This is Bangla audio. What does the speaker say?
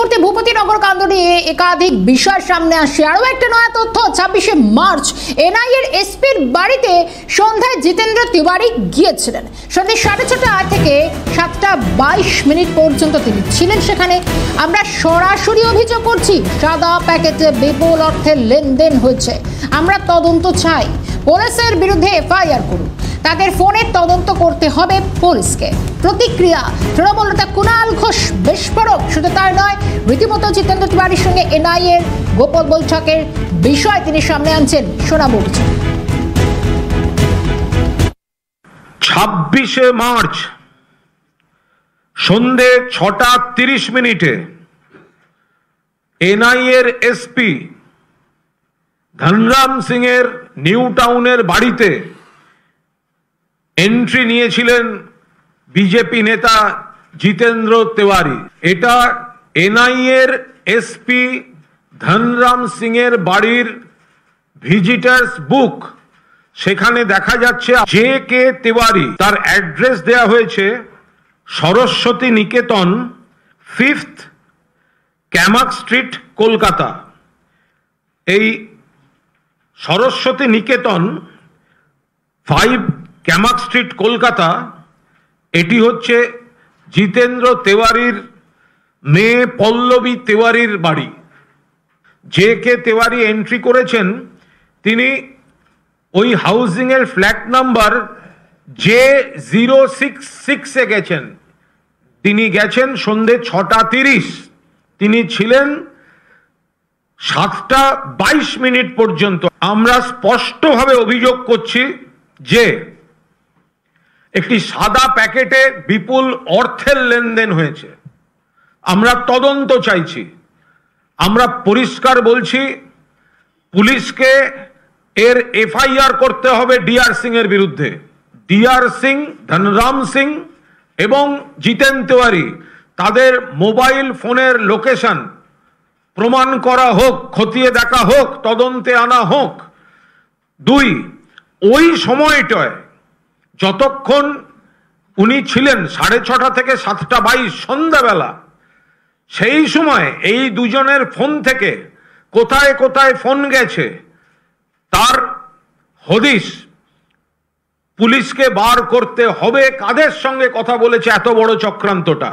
মুহূর্তে ভূপতিনগর কাণ্ড নিয়ে একাধিক বিষয় সামনে আসছে। আরো একটা নয়া তথ্য, 26শে মার্চ এনআইএর এসপির বাড়িতে সন্ধ্যায় জিতেন্দ্র তিওয়ারি গিয়েছিলেন। সন্ধ্যে 6:30 থেকে 7:22 পর্যন্ত তিনি ছিলেন সেখানে। আমরা সরাসরি অভিযোগ করছি, সাদা প্যাকেটে বিপুল অর্থের লেনদেন হয়েছে। আমরা তদন্ত চাই, পুলিশের বিরুদ্ধে এফআইআর করুন, তাদের ফোনের তদন্ত করতে হবে পুলিশকে। প্রতিক্রিয়া তৃণমূল নেতা কুণাল ঘোষ বিস্ফোরক। শুধু তার নয়, রীতিমতো জিতেন্দ্র তিওয়ারির সঙ্গে এনআইএর গোপন বৈঠকের বিষয় তিনি সামনে আনছেন। শোনাবো কিছু। 26শে মার্চ সন্ধে 6:30 এনআইএর এসপি ধনরাম সিং এর নিউ টাউনের বাড়িতে এন্ট্রি নিয়েছিলেন বিজেপি নেতা জিতেন্দ্র তিওয়ারি। এটা এনআইএর এসপি ধনরাম সিং এর বাড়ির ভিজিটার্স বুক। সেখানে দেখা যাচ্ছে জে কে তিওয়ারি, তার অ্যাড্রেস দেয়া হয়েছে সরস্বতী নিকেতন, 5th ক্যামাক স্ট্রিট, কলকাতা। এই সরস্বতী নিকেতন 5 ক্যামাক স্ট্রিট, কলকাতা, এটি হচ্ছে জিতেন্দ্র তিওয়ারির মেয়ে পল্লবী তিওয়ারির বাড়ি। জে কে তিওয়ারি এন্ট্রি করেছেন, তিনি ওই হাউজিং এর ফ্ল্যাট নাম্বার J066 গেছেন। তিনি গেছেন সন্ধে 6:30। তিনি ছিলেন 7:22 পর্যন্ত। আমরা স্পষ্টভাবে অভিযোগ করছি যে একটি সাদা প্যাকেটে বিপুল অর্থের লেনদেন হয়েছে। আমরা তদন্ত চাইছি। আমরা পরিষ্কার বলছি, পুলিশকে এর এফআইআর করতে হবে ডিআর সিং এর বিরুদ্ধে। ডিআর সিং, ধনরাম সিং এবং জিতেন তিওয়ারি, তাদের মোবাইল ফোনের লোকেশন প্রমাণ করা হোক, খতিয়ে দেখা হোক, তদন্তে আনা হোক। 2, ওই সময়টায় যতক্ষণ উনি ছিলেন 6:30 থেকে 7:22 সন্ধ্যাবেলা, সেই সময় এই দুজনের ফোন থেকে কোথায় কোথায় ফোন গেছে তার হদিশ পুলিশকে বার করতে হবে। কাদের সঙ্গে কথা বলেছে এত বড় চক্রান্তটা।